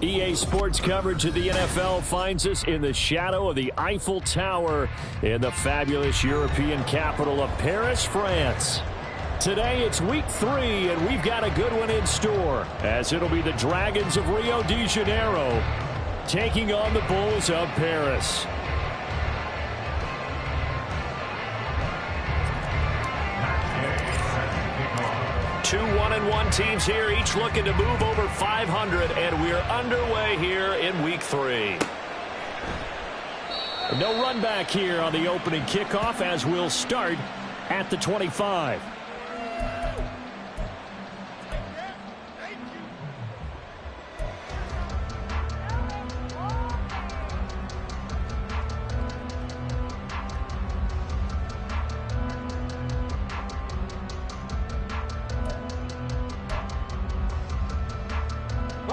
EA Sports coverage of the NFL finds us in the shadow of the Eiffel Tower in the fabulous European capital of Paris, France. Today it's week 3, and we've got a good one in store, as it'll be the Dragons of Rio de Janeiro taking on the Bulls of Paris. Two 1-1 teams here, each looking to move over 500, and we're underway here in week 3. No run back here on the opening kickoff, as we'll start at the 25.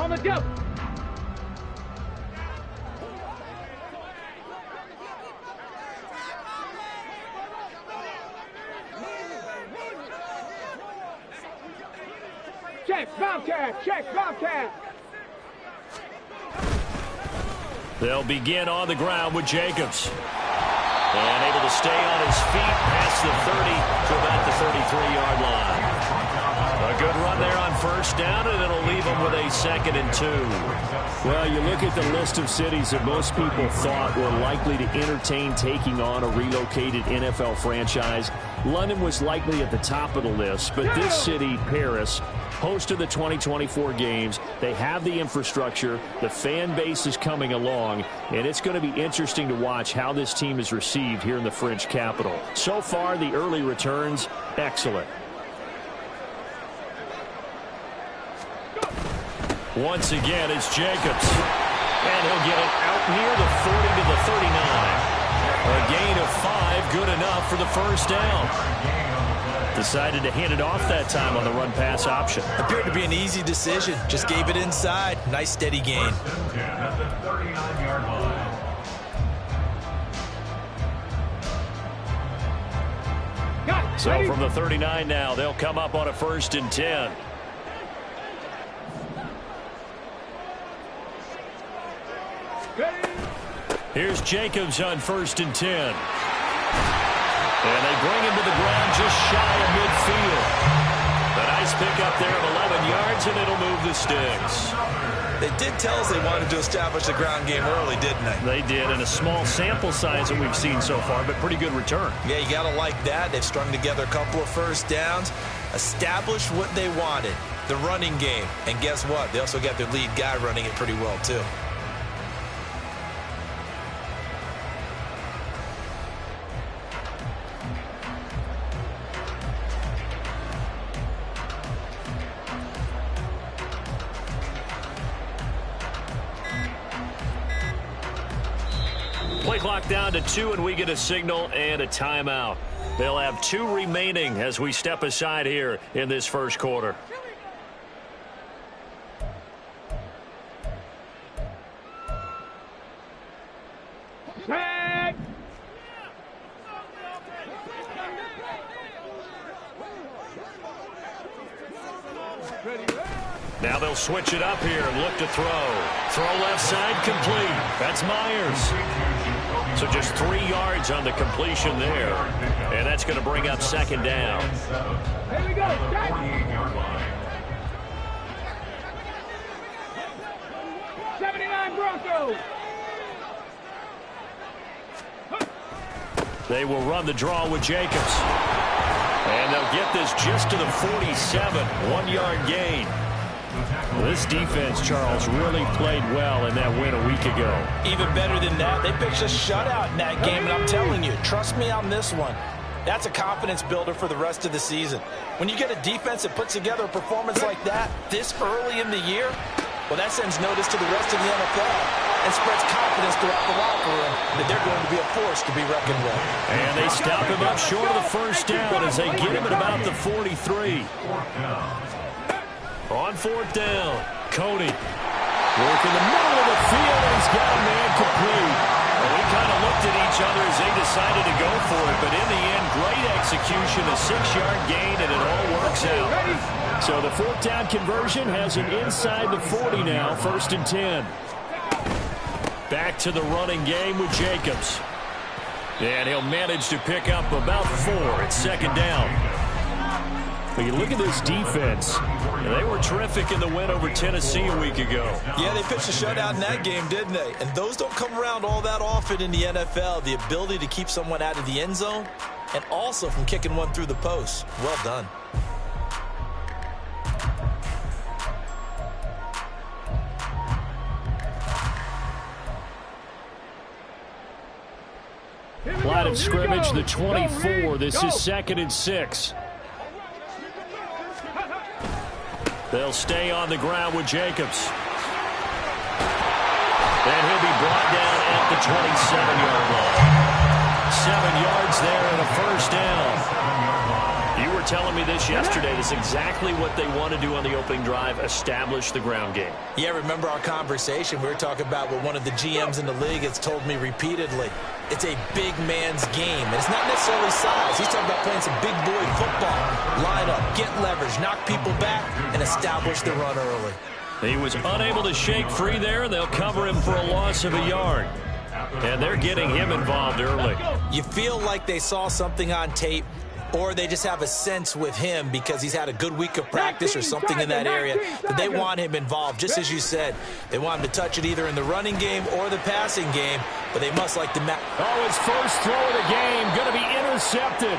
Let's go. Check, Bobcat, check, Bobcat. They'll begin on the ground with Jacobs. And able to stay on his feet past the 30 to about the 33-yard line. A good run there on first down, and it'll leave him with a 2nd and 2. Well, you look at the list of cities that most people thought were likely to entertain taking on a relocated NFL franchise. London was likely at the top of the list, but this city, Paris, host of the 2024 games. They have the infrastructure. The fan base is coming along, and it's going to be interesting to watch how this team is received here in the French capital. So far, the early returns, excellent. Once again, it's Jacobs. And he'll get it out near the 40 to the 39. A gain of 5, good enough for the first down. Decided to hand it off that time on the run-pass option. Appeared to be an easy decision. Just gave it inside. Nice steady gain. So from the 39 now, they'll come up on a 1st and 10. Here's Jacobs on 1st and 10. And they bring him to the ground just shy of midfield. A nice pick up there of 11 yards, and it'll move the sticks. They did tell us they wanted to establish the ground game early, didn't they? They did, and a small sample size that we've seen so far, but pretty good return. Yeah, you got to like that. They've strung together a couple of first downs, established what they wanted, the running game. And guess what? They also got their lead guy running it pretty well, too. Play clock down to 2, and we get a signal and a timeout. They'll have 2 remaining as we step aside here in this first quarter. Now they'll switch it up here and look to throw. Throw left side complete. That's Myers. So just 3 yards on the completion there. And that's going to bring up second down. Here we go. 79 Broncos. They will run the draw with Jacobs. And they'll get this just to the 47. 1-yard gain. This defense, Charles, really played well in that win a week ago. Even better than that, they pitched a shutout in that game, and I'm telling you, trust me on this one. That's a confidence builder for the rest of the season. When you get a defense that puts together a performance like that this early in the year, well, that sends notice to the rest of the NFL and spreads confidence throughout the locker room that they're going to be a force to be reckoned with. And they stop him up short of the first down as they get him at about the 43. On 4th down, Cody work in the middle of the field, and he's got a man complete. And we kind of looked at each other as they decided to go for it, but in the end, great execution, a 6-yard gain, and it all works out. So the 4th down conversion has him inside the 40 now, 1st and 10. Back to the running game with Jacobs. And he'll manage to pick up about 4 at 2nd down. But you look at this defense, and they were terrific in the win over Tennessee a week ago. Yeah, they pitched a shutout in that game, didn't they? And those don't come around all that often in the NFL. The ability to keep someone out of the end zone and also from kicking one through the post. Well done. Line of scrimmage, the 24. This is 2nd and 6. They'll stay on the ground with Jacobs. And he'll be brought down at the 27-yard line. 7 yards there and a first down. You were telling me this yesterday. This is exactly what they want to do on the opening drive, establish the ground game. Yeah, remember our conversation? We were talking about what one of the GMs in the league has told me repeatedly. It's a big man's game. And it's not necessarily size. He's talking about playing some big boy football. Line up, get leverage, knock people back, and establish the run early. He was unable to shake free there, and they'll cover him for a loss of a yard. And they're getting him involved early. You feel like they saw something on tape, or they just have a sense with him because he's had a good week of practice or something in that area that they want him involved. Just as you said, they want him to touch it either in the running game or the passing game, but they must like to match. Oh, his first throw of the game going to be intercepted.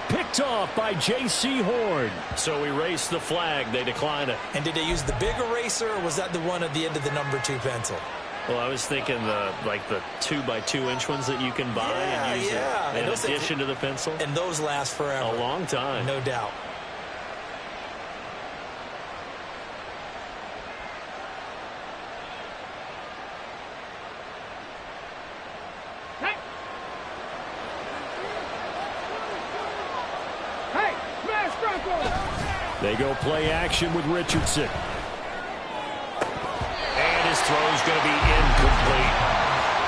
Picked off by J.C. Horn. So erase the flag. They decline it. And did they use the big eraser, or was that the one at the end of the number 2 pencil? Well, I was thinking the 2x2-inch ones that you can buy and use in addition to the pencil. And those last forever. A long time. No doubt. Hey, smash Broncos! They go play action with Richardson. And his throw's going to be incomplete.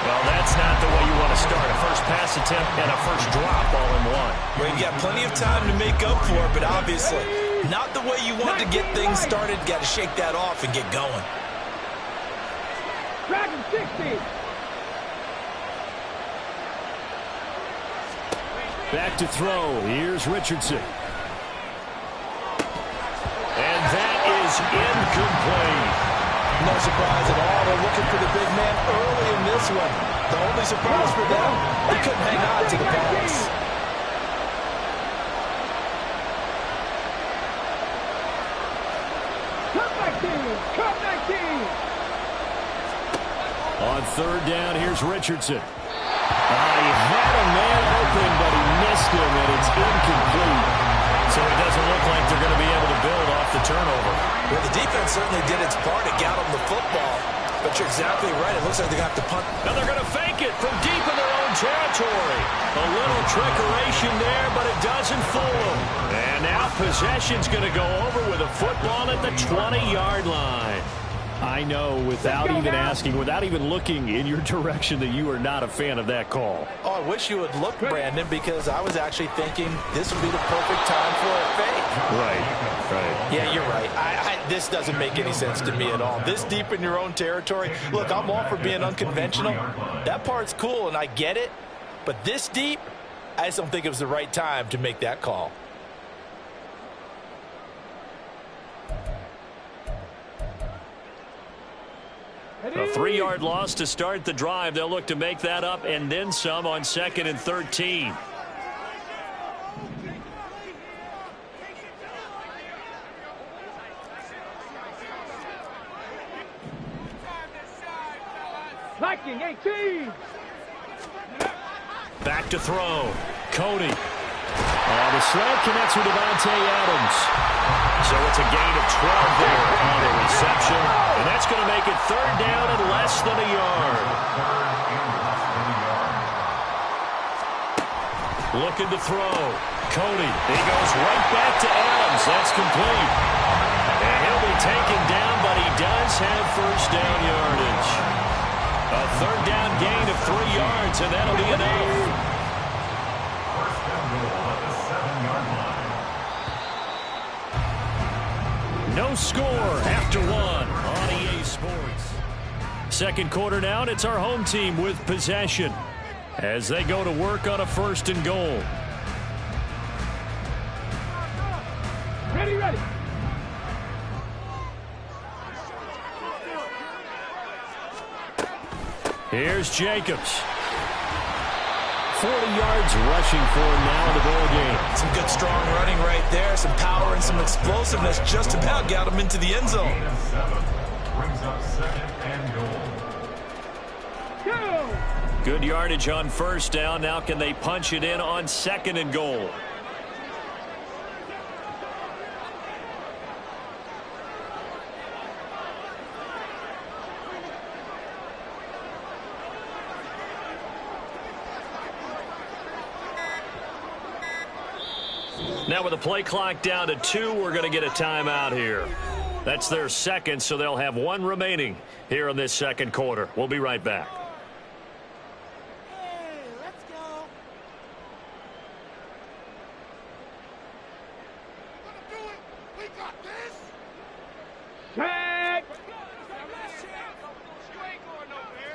Well, that's not the way you want to start. A first pass attempt and a first drop all in one. Well, you've got plenty of time to make up for it, but obviously not the way you want to get things started. Got to shake that off and get going. Dragon 60. Back to throw. Here's Richardson. And that is incomplete. No surprise at all. They're looking for the big man early in this one. The only surprise for them, he couldn't hang on to the pass. Cut 19. On third down, here's Richardson. He had a man open, but he missed him, and it's incomplete. So it doesn't look like they're going to be able to build off the turnover. Well, the defense certainly did its part to get them the football. But you're exactly right. It looks like they're going to have to punt. And they're going to fake it from deep in their own territory. A little trickeration there, but it doesn't fool them. And now possession's going to go over with a football at the 20-yard line. I know, without even asking, without even looking in your direction, that you are not a fan of that call. Oh, I wish you would look, Brandon, because I was actually thinking this would be the perfect time for a fake. Right. Yeah, you're right. This doesn't make any sense to me at all. This deep in your own territory. Look, I'm all for being unconventional. That part's cool, and I get it. But this deep, I just don't think it was the right time to make that call. A 3-yard loss to start the drive. They'll look to make that up and then some on 2nd and 13. Viking 18. Back to throw. Cody. The slant connects with Davante Adams. So it's a gain of 12 there on the reception. And that's going to make it third down and less than a yard. Looking to throw. Cody. He goes right back to Adams. That's complete. And he'll be taken down, but he does have first down yardage. A third down gain of 3 yards, and that'll be enough. No score after 1 on EA Sports. Second quarter now, and it's our home team with possession as they go to work on a 1st and goal. Ready. Here's Jacobs. 40 yards rushing for him now in the ball game. Some good, strong running right there. Some power and some explosiveness just about got him into the end zone. Brings up 2nd and goal. Good yardage on first down. Now can they punch it in on 2nd and goal? Now with the play clock down to 2, we're going to get a timeout here. That's their second, so they'll have 1 remaining here in this second quarter. We'll be right back. Hey, let's go. We're gonna do it. We got this. Check. You ain't going nowhere.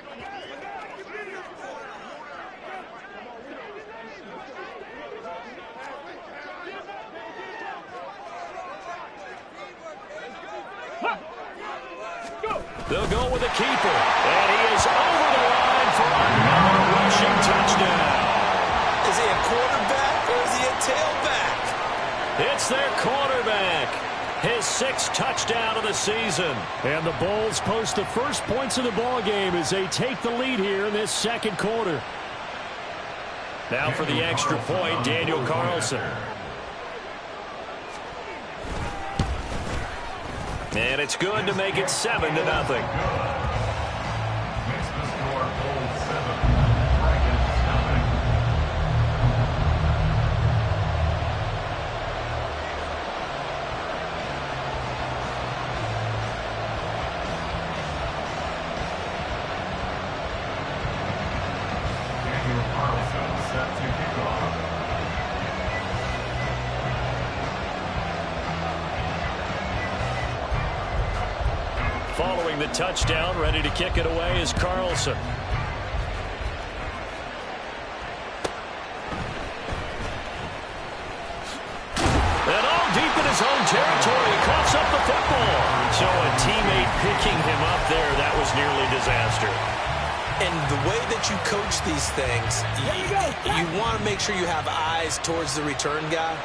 They'll go with a keeper, and he is over the line for another rushing touchdown. Is he a quarterback or is he a tailback? It's their quarterback. His 6th touchdown of the season. And the Bulls post the first points of the ball game as they take the lead here in this second quarter. Now for the extra point, Daniel Carlson. And it's good to make it 7-0. Makes the score Bulls 7, Dragons nothing. Daniel Carlson set to kick off. Following the touchdown, ready to kick it away is Carlson. And all deep in his own territory, coughs up the football. So a teammate picking him up there, that was nearly disaster. And the way that you coach these things, you want to make sure you have eyes towards the return guy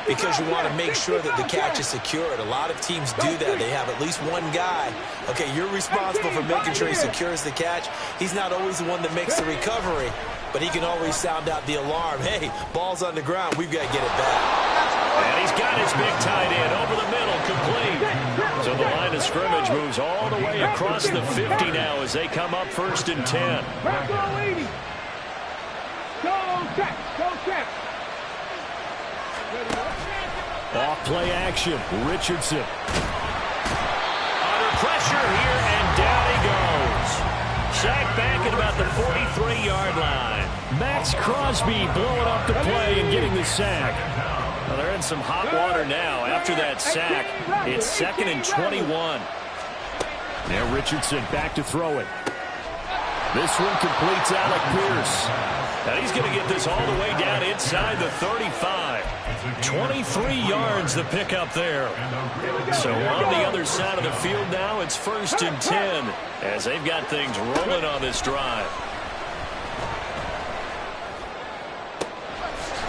because you want to make sure that the catch is secured. A lot of teams do that. They have at least one guy. Okay, you're responsible for making sure he secures the catch. He's not always the one that makes the recovery, but he can always sound out the alarm. Hey, ball's on the ground. We've got to get it back. And he's got his big tight end over the middle, complete. So the line of scrimmage moves all the way across the 50 now as they come up 1st and 10. Go check. Off play action. Richardson. Under pressure here, and down he goes. Sacked back at about the 43-yard line. Max Crosby blowing up the play and getting the sack. Well, they're in some hot water now. After that sack, it's 2nd and 21. Now Richardson back to throw it. This one completes Alec Pierce. Now he's going to get this all the way down inside the 35. 23 yards the pickup there. So on the other side of the field now, it's 1st and 10 as they've got things rolling on this drive.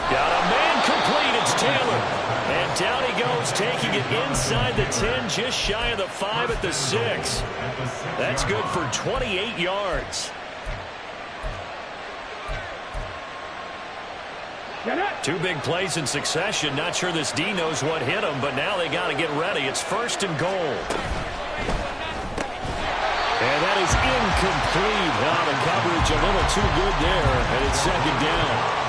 Got a man complete. It's Taylor. And down he goes, taking it inside the 10, just shy of the 5 at the 6. That's good for 28 yards. Two big plays in succession. Not sure this D knows what hit him, but now they got to get ready. It's 1st and goal. And that is incomplete. Now the coverage a little too good there, and it's 2nd down.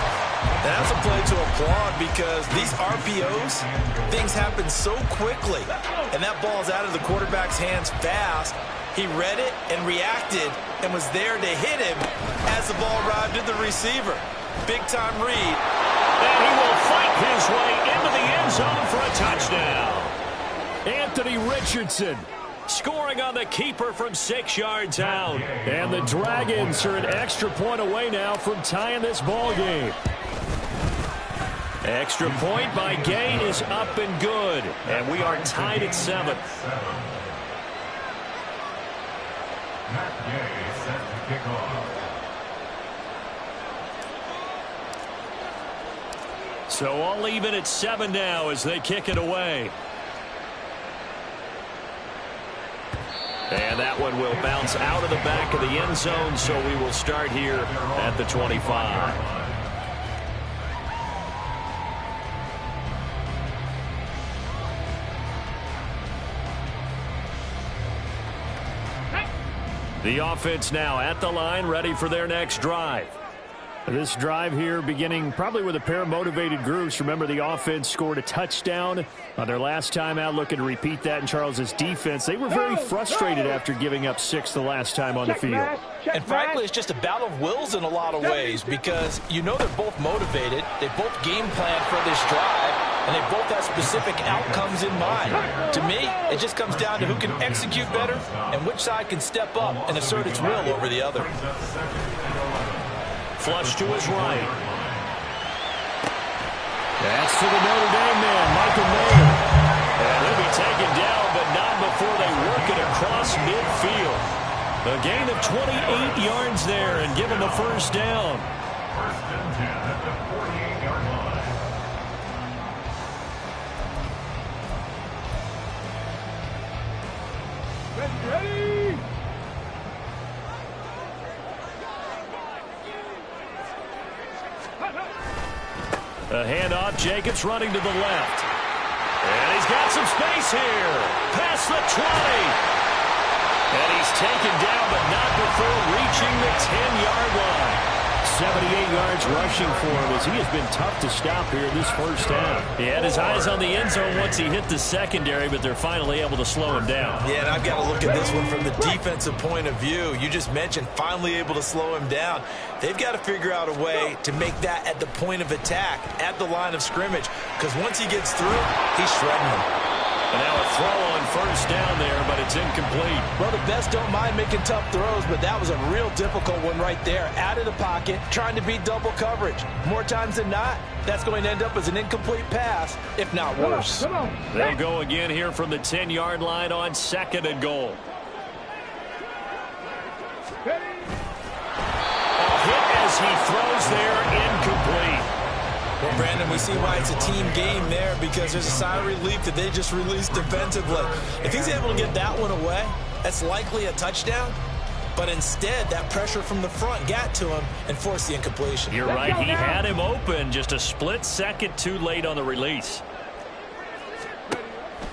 That's a play to applaud because these RPOs, things happen so quickly. And that ball's out of the quarterback's hands fast. He read it and reacted and was there to hit him as the ball arrived at the receiver. Big-time read. And he will fight his way into the end zone for a touchdown. Anthony Richardson scoring on the keeper from 6 yards out. And the Dragons are an extra point away now from tying this ball game. Extra point by Gain is up and good. And we are tied at 7. Matt Gay set to kick off. So all even at 7 now as they kick it away. And that one will bounce out of the back of the end zone, so we will start here at the 25. The offense now at the line, ready for their next drive. This drive here beginning probably with a pair of motivated groups. Remember, the offense scored a touchdown on their last time out. Looking to repeat that in Charles's defense. They were very frustrated after giving up 6 the last time on the field. And frankly, it's just a battle of wills in a lot of ways because you know they're both motivated. They both game plan for this drive, and they both have specific outcomes in mind. To me, it just comes down to who can execute better and which side can step up and assert its will over the other. Flush to his right. That's to the Notre Dame man, Michael Mayer. And he'll be taken down, but not before they work it across midfield. A gain of 28 yards there and given the first down. 1st and 10 at the 48-yard line. Ready. A handoff, Jacobs running to the left. And he's got some space here. Past the 20. And he's taken down, but not before reaching the 10-yard line. 78 yards rushing for him as he has been tough to stop here this first half. He had his eyes on the end zone once he hit the secondary, but they're finally able to slow him down. Yeah, and I've got to look at this one from the defensive point of view. You just mentioned finally able to slow him down. They've got to figure out a way to make that at the point of attack, at the line of scrimmage, because once he gets through, he's shredding them. And now a throw on first down there, but it's incomplete. Well, the best don't mind making tough throws, but that was a real difficult one right there. Out of the pocket, trying to beat double coverage. More times than not, that's going to end up as an incomplete pass, if not worse. Come on. They'll go again here from the 10-yard line on 2nd and goal. A hit as he throws there, incomplete. Well, Brandon, we see why it's a team game there, because there's a sigh of relief that they just released defensively. If he's able to get that one away, that's likely a touchdown. But instead, that pressure from the front got to him and forced the incompletion. You're right. He had him open, just a split second too late on the release.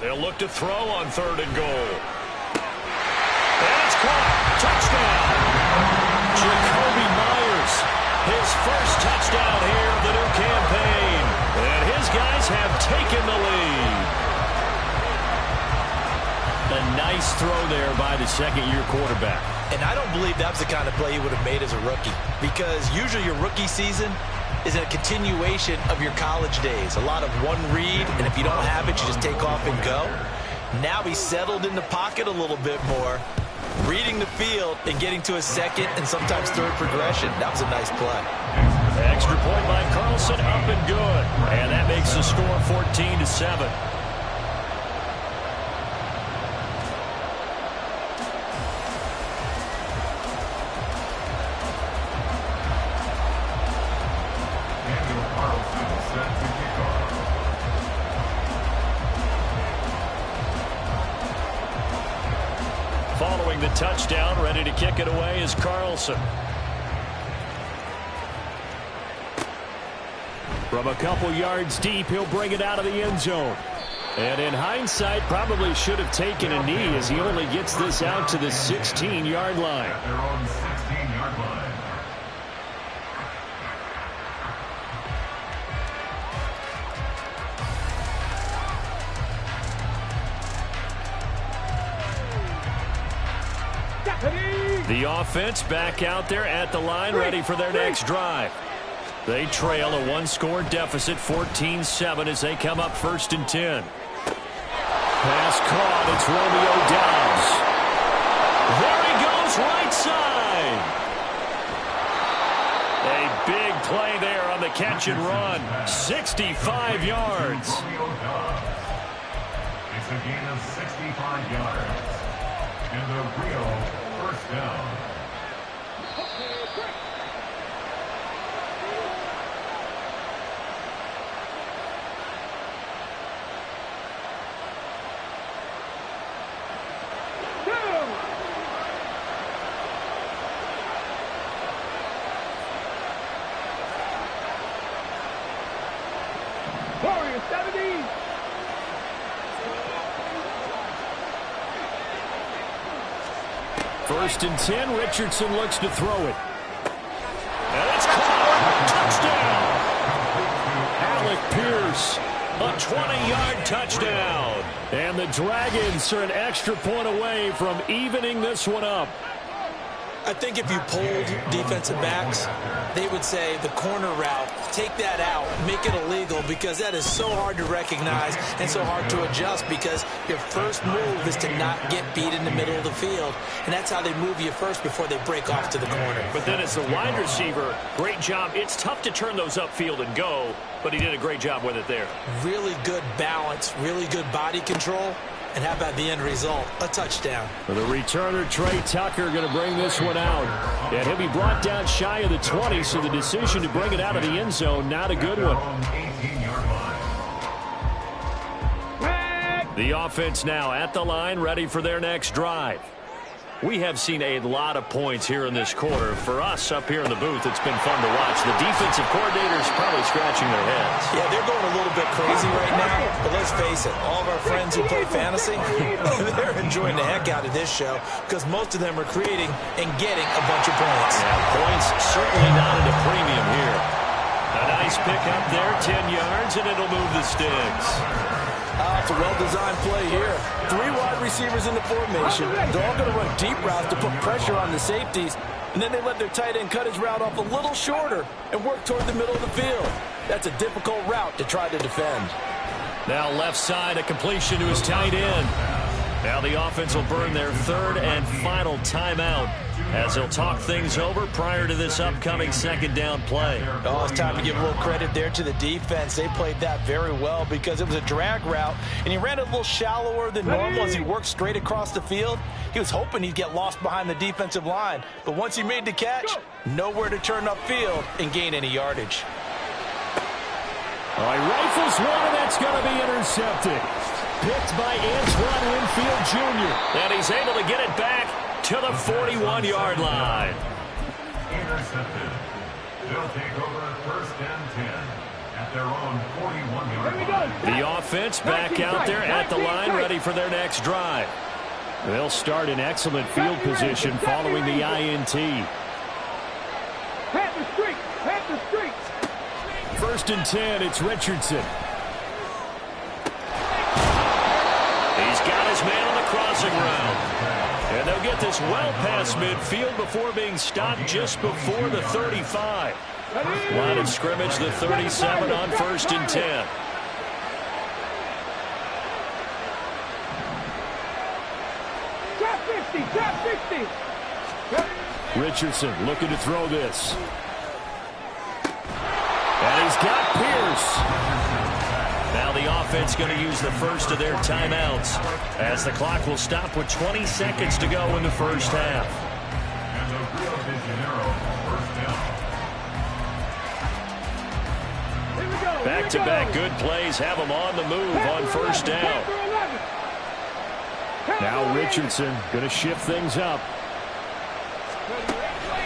They'll look to throw on 3rd and goal. And it's caught. Touchdown. Jakobi Meyers. His first touchdown here of the new campaign. And his guys have taken the lead. A nice throw there by the second-year quarterback. And I don't believe that's the kind of play he would have made as a rookie, because usually your rookie season is a continuation of your college days. A lot of one read, and if you don't have it, you just take off and go. Now he's settled in the pocket a little bit more, reading the field and getting to a second and sometimes third progression. That was a nice play. Extra point by Carlson, up and good. And that makes the score 14-7. Daniel Carlson set to kick off. Following the touchdown, ready to kick it away is Carlson. From a couple yards deep, he'll bring it out of the end zone. And in hindsight, probably should have taken a knee, as he only gets this out to the 16-yard line. At their own 16-yard line. The offense back out there at the line, ready for their next drive. They trail a one-score deficit, 14-7, as they come up 1st and 10. Pass caught. It's Romeo Doubs. There he goes, right side. A big play there on the catch and run. 65 yards. Romeo Doubs. It's a gain of 65 yards. And a real first down. Warriors 70. First and 10, Richardson looks to throw it. And it's caught. Touchdown. Alec Pierce, a 20-yard touchdown. And the Dragons are an extra point away from evening this one up. I think if you polled defensive backs, they would say the corner route, take that out, make it illegal, because that is so hard to recognize and so hard to adjust, because your first move is to not get beat in the middle of the field. And that's how they move you first before they break off to the corner. But then as the wide receiver, great job. It's tough to turn those upfield and go, but he did a great job with it there. Really good balance, really good body control. And how about the end result? A touchdown. For the returner, Trey Tucker, going to bring this one out. And he'll be brought down shy of the 20, so the decision to bring it out of the end zone, not a good one. 18-yard line. The offense now at the line, ready for their next drive. We have seen a lot of points here in this quarter. For us up here in the booth, it's been fun to watch. The defensive coordinators probably scratching their heads. Yeah, they're going a little bit crazy right now. But let's face it, all of our friends who play fantasy, they're enjoying the heck out of this show, because most of them are creating and getting a bunch of points. Yeah, points certainly not at a premium here. A nice pick up there, 10 yards, and it'll move the sticks. It's a well-designed play here. 3 wide receivers in the formation. They're all going to run deep routes to put pressure on the safeties, and then they let their tight end cut his route off a little shorter and work toward the middle of the field. That's a difficult route to try to defend. Now left side, a completion to his tight end. Now the offense will burn their third and final timeout as they'll talk things over prior to this upcoming second down play. Oh, it's time to give a little credit there to the defense. They played that very well because it was a drag route, and he ran it a little shallower than normal as he worked straight across the field. He was hoping he'd get lost behind the defensive line, but once he made the catch, nowhere to turn upfield and gain any yardage. All right, rifles one, and that's going to be intercepted. Picked by Antoine Winfield Jr. And he's able to get it back to the 41-yard line. Intercepted. They'll take over first and 10 at their own 41-yard line. The offense back out there at the line, ready for their next drive. They'll start in excellent field position following the INT. Panther streak! Panther streak! First and 10, it's Richardson. He's got his man on the crossing route. And they'll get this well past midfield before being stopped just before the 35. Line of scrimmage, the 37 on first and 10. Drop 50! Drop 50! Richardson looking to throw this. And he's got Pierce. Now the offense going to use the first of their timeouts as the clock will stop with 20 seconds to go in the first half. And the Rio de Janeiro first down. Back-to-back good plays have them on the move on first down. Now Richardson going to shift things up.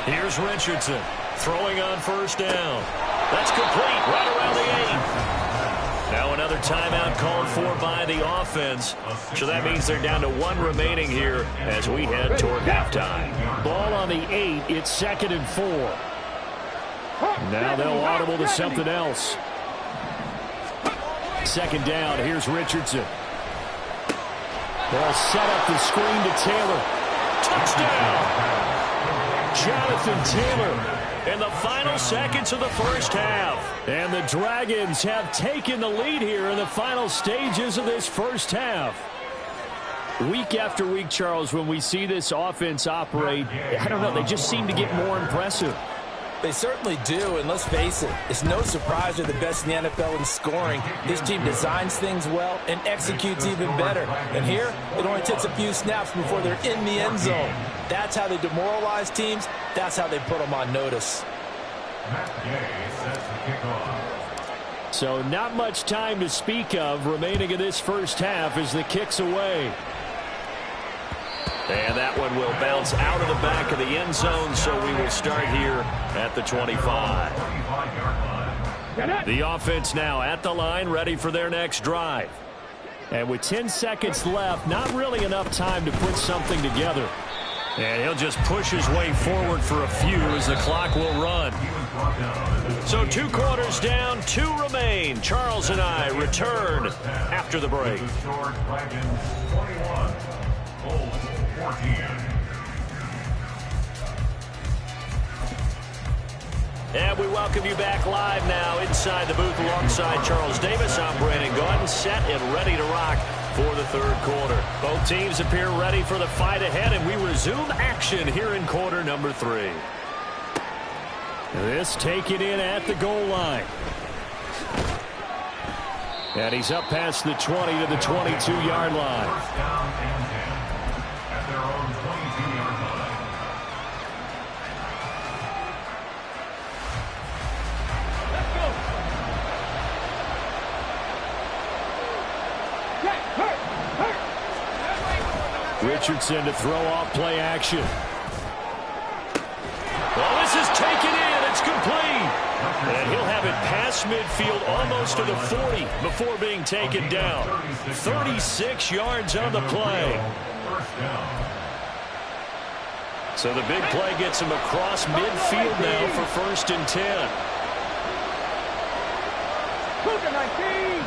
Here's Richardson throwing on first down. That's complete right around the 8. Now another timeout called for by the offense. So that means they're down to one remaining here as we head toward halftime. Ball on the 8. It's second and 4. Now they'll audible to something else. Second down. Here's Richardson. They'll set up the screen to Taylor. Touchdown! Jonathan Taylor in the final seconds of the first half. And the Dragons have taken the lead here in the final stages of this first half. Week after week, Charles, when we see this offense operate, I don't know, they just seem to get more impressive. They certainly do, and let's face it, it's no surprise they're the best in the NFL in scoring. This team designs things well and executes even better. And here, it only takes a few snaps before they're in the end zone. That's how they demoralize teams. That's how they put them on notice. Matt Gay sets the kickoff. So not much time to speak of remaining in this first half as the kick's away. And that one will bounce out of the back of the end zone, so we will start here at the 25. The offense now at the line, ready for their next drive. And with 10 seconds left, not really enough time to put something together. And he'll just push his way forward for a few as the clock will run. So 2 quarters down, 2 remain. Charles and I return after the break. And we welcome you back live now inside the booth alongside Charles Davis. I'm Brandon Gaudin, set and ready to rock for the third quarter. Both teams appear ready for the fight ahead, and we resume action here in quarter number 3. This taken in at the goal line. And he's up past the 20 to the 22-yard line. First down and 10 at their own 22-yard line. Richardson to throw off play action. Well, this is taken in. It's complete. And he'll have it past midfield almost to the 40 before being taken down. 36 yards on the play. So the big play gets him across midfield now for first and 10. Cougar 19.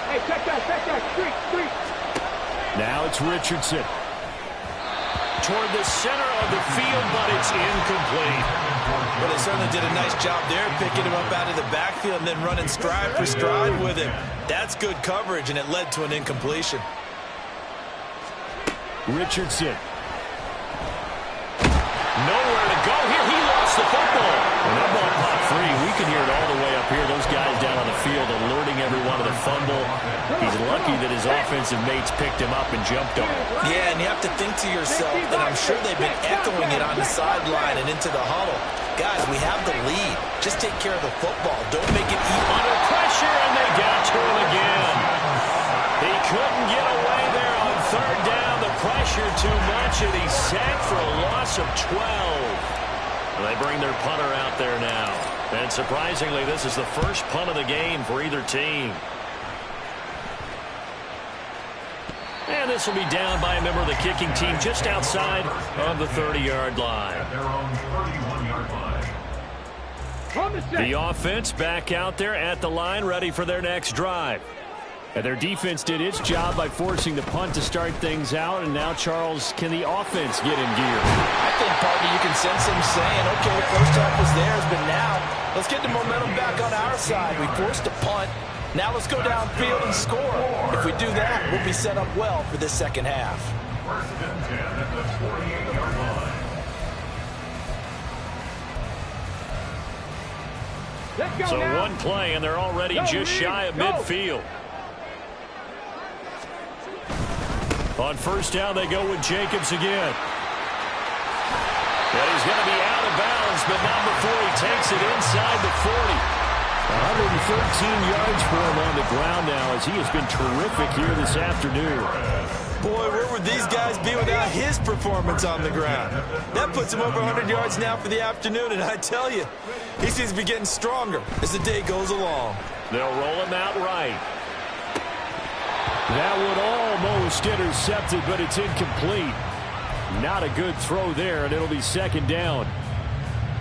Hey, check that. Street. Now it's Richardson. Toward the center of the field, but it's incomplete. Well, they certainly did a nice job there, picking him up out of the backfield and then running stride for stride with him. That's good coverage, and it led to an incompletion. Richardson. Nowhere to go here. He lost the football. And that ball popped free. We can hear it all the way up here. Those guys down on the field alerting everyone to the fumble. He's lucky that his offensive mates picked him up and jumped on him. Yeah, and you have to think to yourself, and I'm sure they've been echoing it on the sideline and into the huddle. Guys, we have the lead. Just take care of the football. Don't make it eat. Under pressure, and they got to him again. He couldn't get away there on third down. The pressure too much, and he's sacked for a loss of 12. They bring their punter out there now. And surprisingly, this is the first punt of the game for either team. And this will be down by a member of the kicking team just outside of the 30-yard line. At their own 31-yard line. The offense back out there at the line, ready for their next drive. And their defense did its job by forcing the punt to start things out. And now, Charles, can the offense get in gear? I think, partner, you can sense them saying, okay, the first half was theirs, but now let's get the momentum back on our side. We forced a punt. Now let's go downfield and score. If we do that, we'll be set up well for this second half. First and 10 at the 48-yard line. So one play, and they're already just shy of midfield. On first down, they go with Jacobs again. And he's going to be out of bounds, but not before he takes it inside the 40. 113 yards for him on the ground now, as he has been terrific here this afternoon. Boy, where would these guys be without his performance on the ground? That puts him over 100 yards now for the afternoon, and I tell you, he seems to be getting stronger as the day goes along. They'll roll him out right. That would almost intercepted, but it's incomplete. Not a good throw there, and it'll be second down.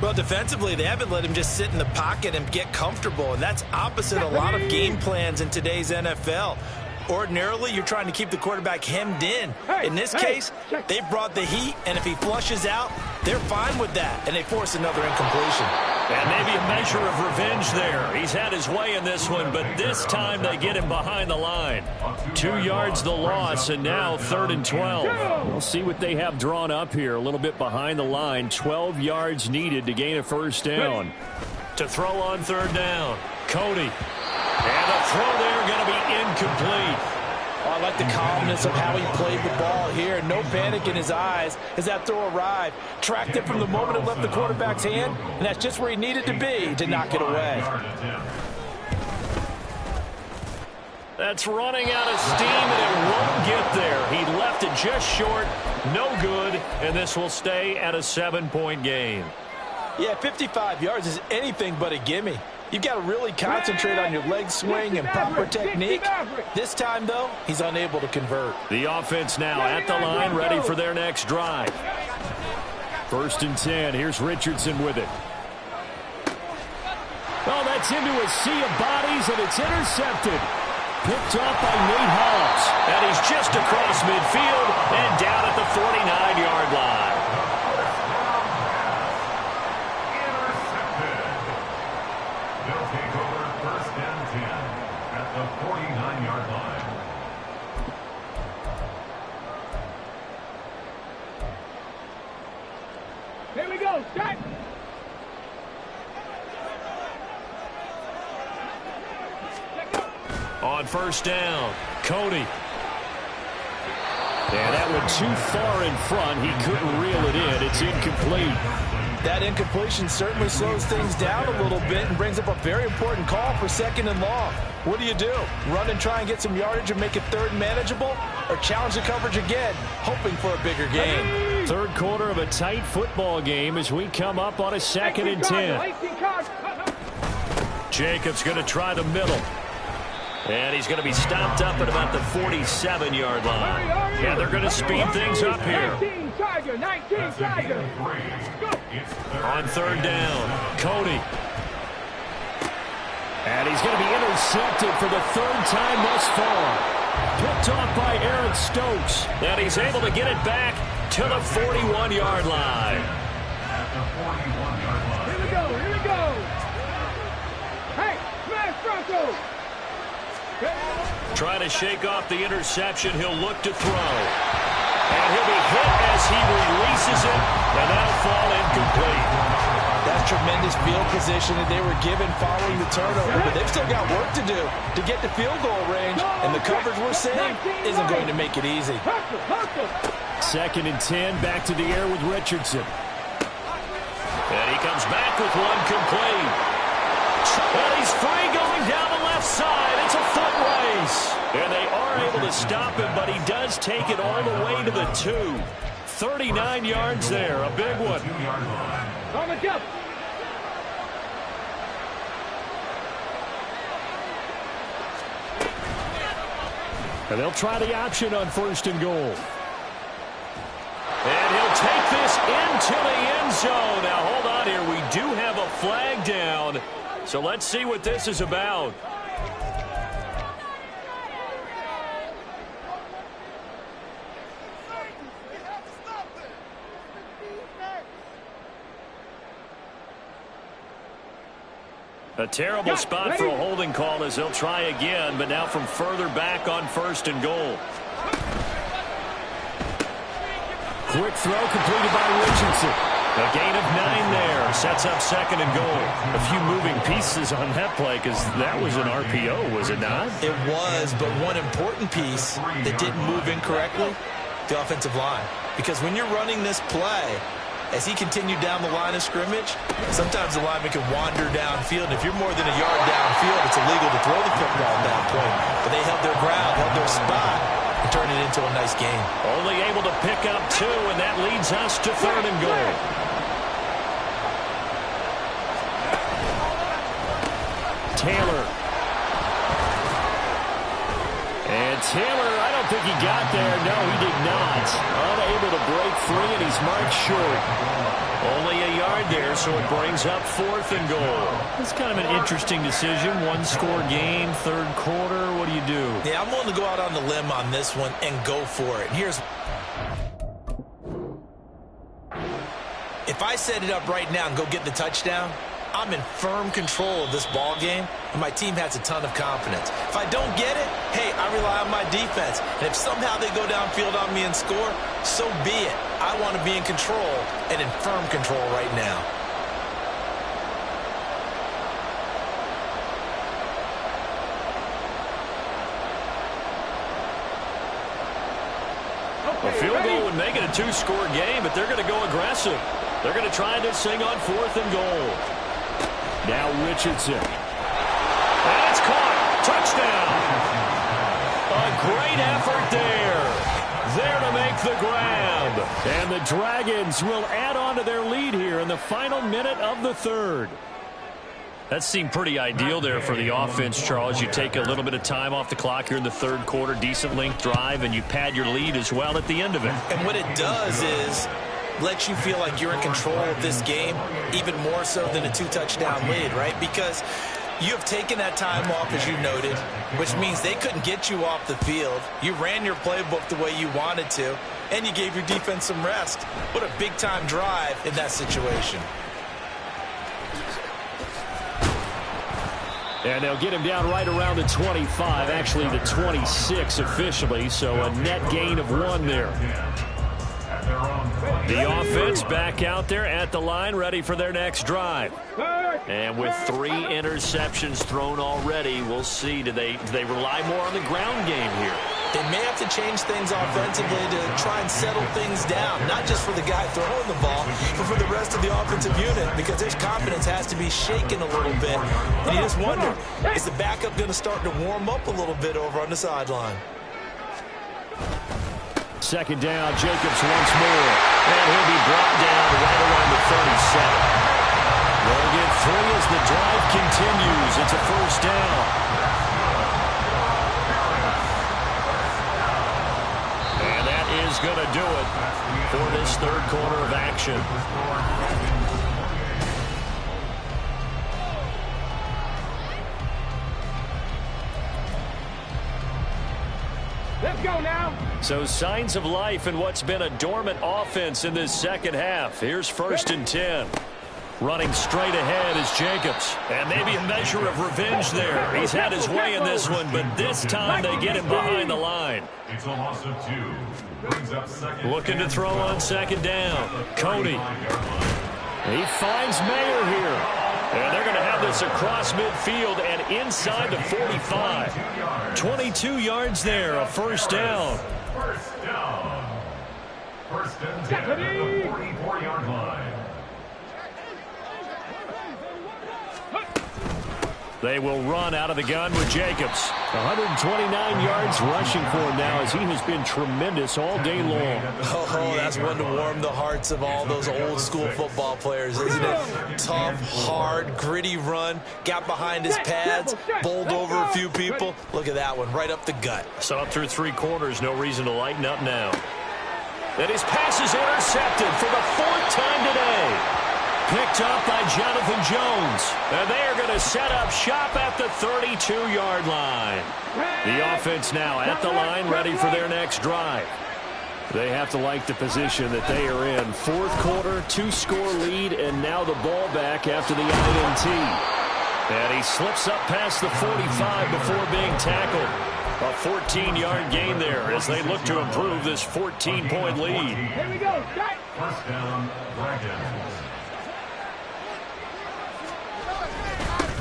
Well, defensively, they haven't let him just sit in the pocket and get comfortable, and that's opposite a lot of game plans in today's NFL. Ordinarily, you're trying to keep the quarterback hemmed in. In this case, they brought the heat, and if he flushes out, they're fine with that, and they force another incompletion. And maybe a measure of revenge there. He's had his way in this one, but this time they get him behind the line. 2 yards the loss, and now 3rd and 12. We'll see what they have drawn up here. A little bit behind the line. 12 yards needed to gain a first down. To throw on third down, Cody. And the throw there going to be incomplete. Oh, I like the calmness of how he played the ball here. No panic in his eyes as that throw arrived. Tracked it from the moment it left the quarterback's hand, and that's just where he needed to be to knock it away. That's running out of steam, and it won't get there. He left it just short. No good, and this will stay at a 7-point game. Yeah, 55 yards is anything but a gimme. You've got to really concentrate on your leg swing and proper technique. This time, though, he's unable to convert. The offense now at the line, ready for their next drive. 1st and 10. Here's Richardson with it. Oh, that's into a sea of bodies, and it's intercepted. Picked off by Nate Hobbs. And he's just across midfield and down at the 49-yard line. They'll take over 1st and 10 at the 49-yard line. Here we go, start. On first down, Cody. And that went too far in front. He couldn't reel it in. It's incomplete. That incompletion certainly slows things down a little bit and brings up a very important call for 2nd and long. What do? Run and try and get some yardage and make it 3rd and manageable? Or challenge the coverage again, hoping for a bigger gain? 3rd quarter of a tight football game as we come up on a 2nd and 10. Jacobs going to try the middle. And he's going to be stopped up at about the 47-yard line. And they're going to speed things up here. 19 Tiger. On 3rd down, Cody. And he's going to be intercepted for the 3rd time thus far. Picked off by Eric Stokes. And he's able to get it back to the 41-yard line. At the 41-yard line. Here we go. Trying to shake off the interception. He'll look to throw. And he'll be hit as he releases it, and that'll fall incomplete. That's tremendous field position that they were given following the turnover, but they've still got work to do to get to field goal range, and the coverage we're seeing isn't going to make it easy. 2nd and 10, back to the air with Richardson. And he comes back with one complete. And he's free going down the left side. It's a foot race. And they are able to stop him, but he does take it all the way to the 2. 39 yards there, a big one. On the jump. And they'll try the option on 1st and goal. And he'll take this into the end zone. Now, hold on here. We do have a flag down. So let's see what this is about. A terrible spot for a holding call as they'll try again, but now from further back on 1st and goal. Quick throw completed by Richardson. A gain of 9 there. Sets up 2nd and goal. A few moving pieces on that play because that was an RPO, was it not? It was, but one important piece that didn't move incorrectly, the offensive line. Because when you're running this play, as he continued down the line of scrimmage, sometimes the lineman can wander downfield. And if you're more than a yard downfield, it's illegal to throw the football at that point. But they held their ground, held their spot, and turned it into a nice game. Only able to pick up 2, and that leads us to 3rd and goal. Taylor. And Taylor, I don't think he got there. No, he did not. Unable to break free, and he's marked short. Only a yard there, so it brings up 4th and goal. It's kind of an interesting decision. 1-score game, 3rd quarter. What do you do? Yeah, I'm willing to go out on the limb on this one and go for it. Here's... If I set it up right now and go get the touchdown, I'm in firm control of this ball game, and my team has a ton of confidence. If I don't get it, hey, I rely on my defense. And if somehow they go downfield on me and score, so be it. I want to be in control and in firm control right now. A field goal would make it a 2-score game, but they're going to go aggressive. They're going to try this thing on 4th and goal. Now Richardson. And it's caught. Touchdown. A great effort there. There to make the grab. And the Dragons will add on to their lead here in the final minute of the 3rd. That seemed pretty ideal there for the offense, Charles. You take a little bit of time off the clock here in the 3rd quarter, decent length drive, and you pad your lead as well at the end of it. And what it does is let you feel like you're in control of this game, even more so than a 2-touchdown lead, right? Because you have taken that time off, as you noted, which means they couldn't get you off the field. You ran your playbook the way you wanted to, and you gave your defense some rest. What a big-time drive in that situation. And they'll get him down right around the 25, actually the 26 officially, so a net gain of 1 there. The offense back out there at the line, ready for their next drive. And with 3 interceptions thrown already, we'll see. Do they rely more on the ground game here? They may have to change things offensively to try and settle things down, not just for the guy throwing the ball, but for the rest of the offensive unit, because their confidence has to be shaken a little bit. And you just wonder, is the backup going to start to warm up a little bit over on the sideline? 2nd down, Jacobs once more. And he'll be brought down right around the 37. They'll get 3 as the drive continues. It's a 1st down. And that is going to do it for this 3rd quarter of action. Let's go now. So signs of life in what's been a dormant offense in this 2nd half. Here's 1st and 10. Running straight ahead is Jacobs. And maybe a measure of revenge there. He's had his way in this one, but this time they get him behind the line. It's a loss of 2. Brings up second. Looking to throw on second down. Cody. He finds Mayer here. And they're going to have this across midfield and inside the 45. 22 yards there, a first down. First down. First and 10 at the 44-yard line. They will run out of the gun with Jacobs. 129 yards rushing for him now as he has been tremendous all day long. Oh, that's one to warm the hearts of all those old school football players, isn't it? Tough, hard, gritty run. Got behind his pads, bowled over a few people. Look at that one, right up the gut. So up through 3 quarters, no reason to lighten up now. And his pass is intercepted for the 4th time today. Picked up by Jonathan Jones. And they are going to set up shop at the 32-yard line. The offense now at the line, ready for their next drive. They have to like the position that they are in. 4th quarter, 2-score lead, and now the ball back after the INT. And he slips up past the 45 before being tackled. A 14-yard gain there as they look to improve this 14-point lead. Here we go. First down, Dragons.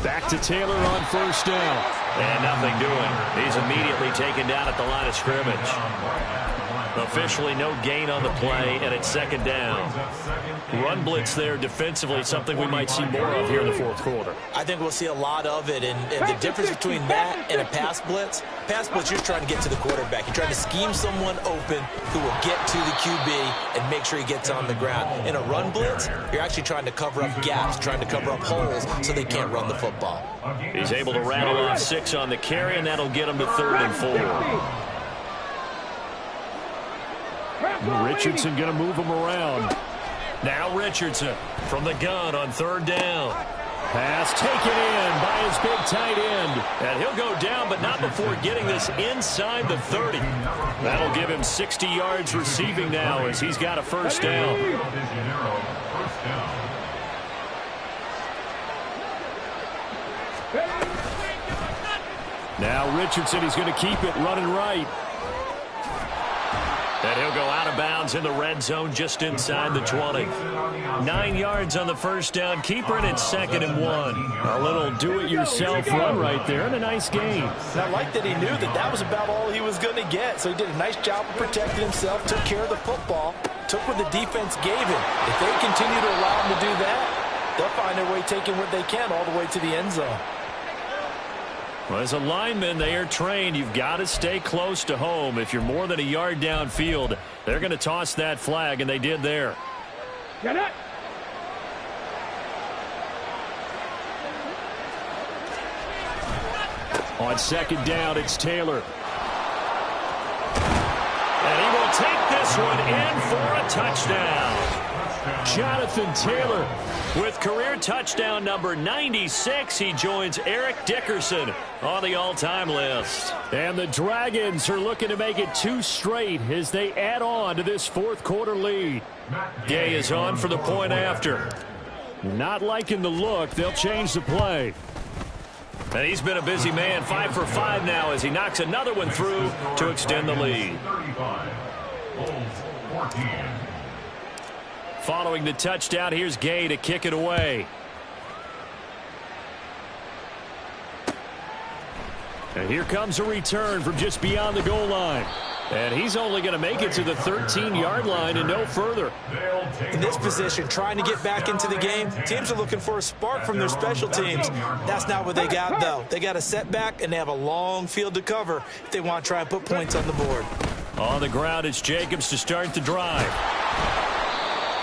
Back to Taylor on first down. And nothing doing. He's immediately taken down at the line of scrimmage. Officially no gain on the play, and it's second down. Run blitz there defensively, something we might see more of here in the 4th quarter. I think we'll see a lot of it, and the difference between that and a pass blitz, you're trying to get to the quarterback. You're trying to scheme someone open who will get to the QB and make sure he gets on the ground. In a run blitz, you're actually trying to cover up gaps, trying to cover up holes so they can't run the football. He's able to rattle off 6 on the carry, and that'll get him to 3rd and 4. Richardson going to move him around. Now Richardson from the gun on 3rd down. Pass taken in by his big tight end. And he'll go down, but not before getting this inside the 30. That'll give him 60 yards receiving now as he's got a first down. Now Richardson, he's going to keep it running right. And he'll go out of bounds in the red zone just inside the 20. 9 yards on the first down. Keeper, and it's 2nd and 1. A little do-it-yourself run right there and a nice gain. And I like that he knew that was about all he was going to get. So he did a nice job of protecting himself, took care of the football, took what the defense gave him. If they continue to allow him to do that, they'll find their way taking what they can all the way to the end zone. Well, as a lineman, they are trained. You've got to stay close to home. If you're more than a yard downfield, they're going to toss that flag, and they did there. Get it. On second down, it's Taylor. And he will take this one in for a touchdown. Jonathan Taylor with career touchdown number 96. He joins Eric Dickerson on the all-time list. And the Dragons are looking to make it 2 straight as they add on to this 4th quarter lead. Gay is on for the point after. Not liking the look. They'll change the play. And he's been a busy man. 5 for 5 now as he knocks another one through to extend the lead. 35. Bulls 14. Following the touchdown, here's Gay to kick it away. And here comes a return from just beyond the goal line. And he's only going to make it to the 13-yard line and no further. In this position, trying to get back into the game, teams are looking for a spark from their special teams. That's not what they got, though. They got a setback, and they have a long field to cover if they want to try and put points on the board. On the ground, it's Jacobs to start the drive.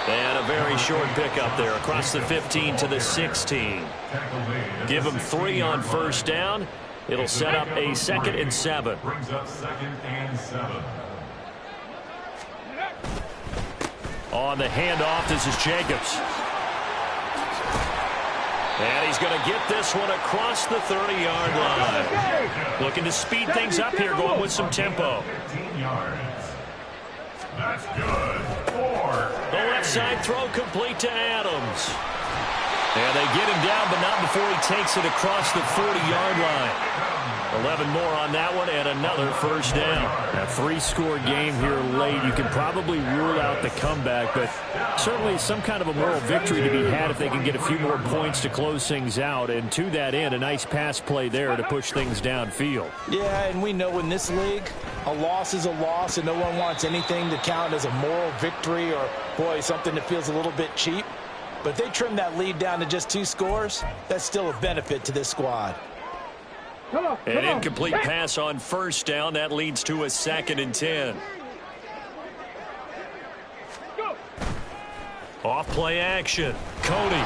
And a very short pickup there across the 15 to the 16. Give him 3 on first down. It'll set up a 2nd and 7. Brings up 2nd and 7. On the handoff, this is Jacobs. And he's going to get this one across the 30-yard line. Looking to speed things up here, going with some tempo. 15 yards. That's good. 4. The left side throw complete to Adams. And they get him down, but not before he takes it across the 40-yard line. 11 more on that one and another first down. A 3-score game here late. You can probably rule out the comeback, but certainly some kind of a moral victory to be had if they can get a few more points to close things out. And to that end, a nice pass play there to push things downfield. Yeah, and we know in this league, a loss is a loss, and no one wants anything to count as a moral victory or, boy, something that feels a little bit cheap. But if they trim that lead down to just 2 scores, that's still a benefit to this squad. An incomplete pass on first down. That leads to a 2nd and 10. Off play action. Cody.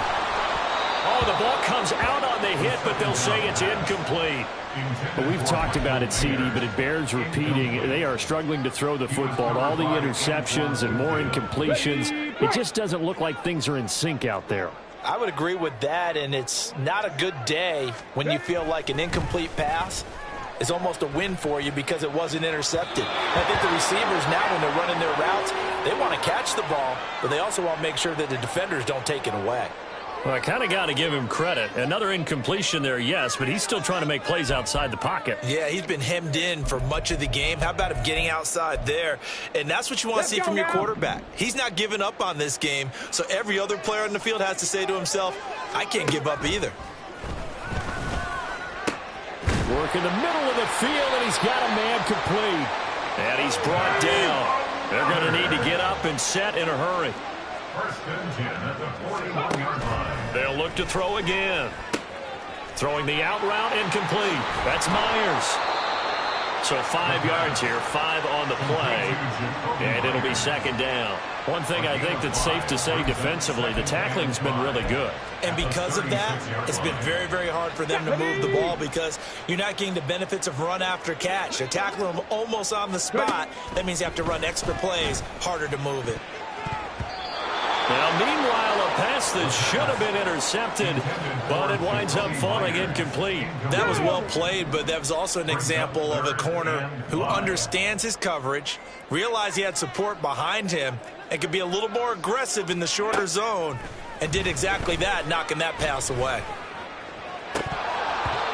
Oh, the ball comes out on the hit, but they'll say it's incomplete. Well, we've talked about it, CD, but it bears repeating. They are struggling to throw the football. All the interceptions and more incompletions. It just doesn't look like things are in sync out there. I would agree with that, and it's not a good day when you feel like an incomplete pass is almost a win for you because it wasn't intercepted. I think the receivers now, when they're running their routes, they want to catch the ball, but they also want to make sure that the defenders don't take it away. Well, I kind of got to give him credit. Another incompletion there, yes, but he's still trying to make plays outside the pocket. Yeah, he's been hemmed in for much of the game. How about him getting outside there? And that's what you want to see from your quarterback. He's not giving up on this game, so every other player on the field has to say to himself, I can't give up either. Work in the middle of the field, and he's got a man complete. And he's brought down. They're going to need to get up and set in a hurry. First and 10 at the 41-yard line. They'll look to throw again. Throwing the out route, incomplete. That's Myers. So 5 yards here, 5 on the play, and it'll be 2nd down. One thing I think that's safe to say defensively, the tackling's been really good. And because of that, it's been very, very hard for them to move the ball because you're not getting the benefits of run after catch. They're tackling them almost on the spot. That means you have to run extra plays, harder to move it. Now, meanwhile, a pass that should have been intercepted, but it winds up falling incomplete. That was well played, but that was also an example of a corner who understands his coverage, realized he had support behind him, and could be a little more aggressive in the shorter zone, and did exactly that, knocking that pass away.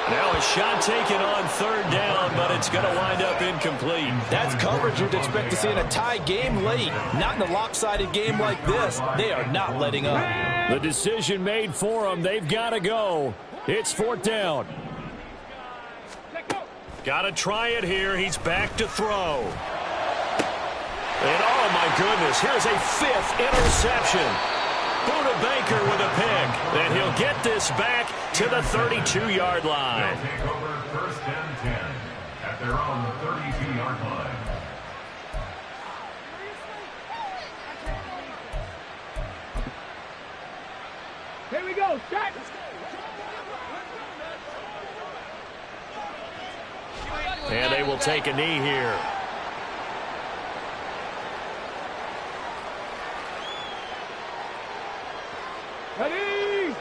Now a shot taken on 3rd down, but it's going to wind up incomplete. That's coverage you'd expect to see in a tie game late. Not in a lopsided game like this. They are not letting up. The decision made for them. They've got to go. It's 4th down. Got to try it here. He's back to throw. And oh my goodness, here's a 5th interception. Buda Baker with a pick, and he'll get this back to the 32-yard line. They'll take over 1st and 10 at their own 32-yard line. Here we go, set. And they will take a knee here. Ready?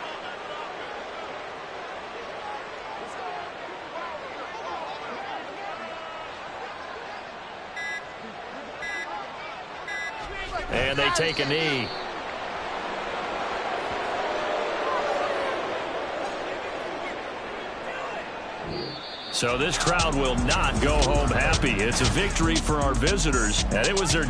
And they take a knee. So this crowd will not go home happy. It's a victory for our visitors, and it was their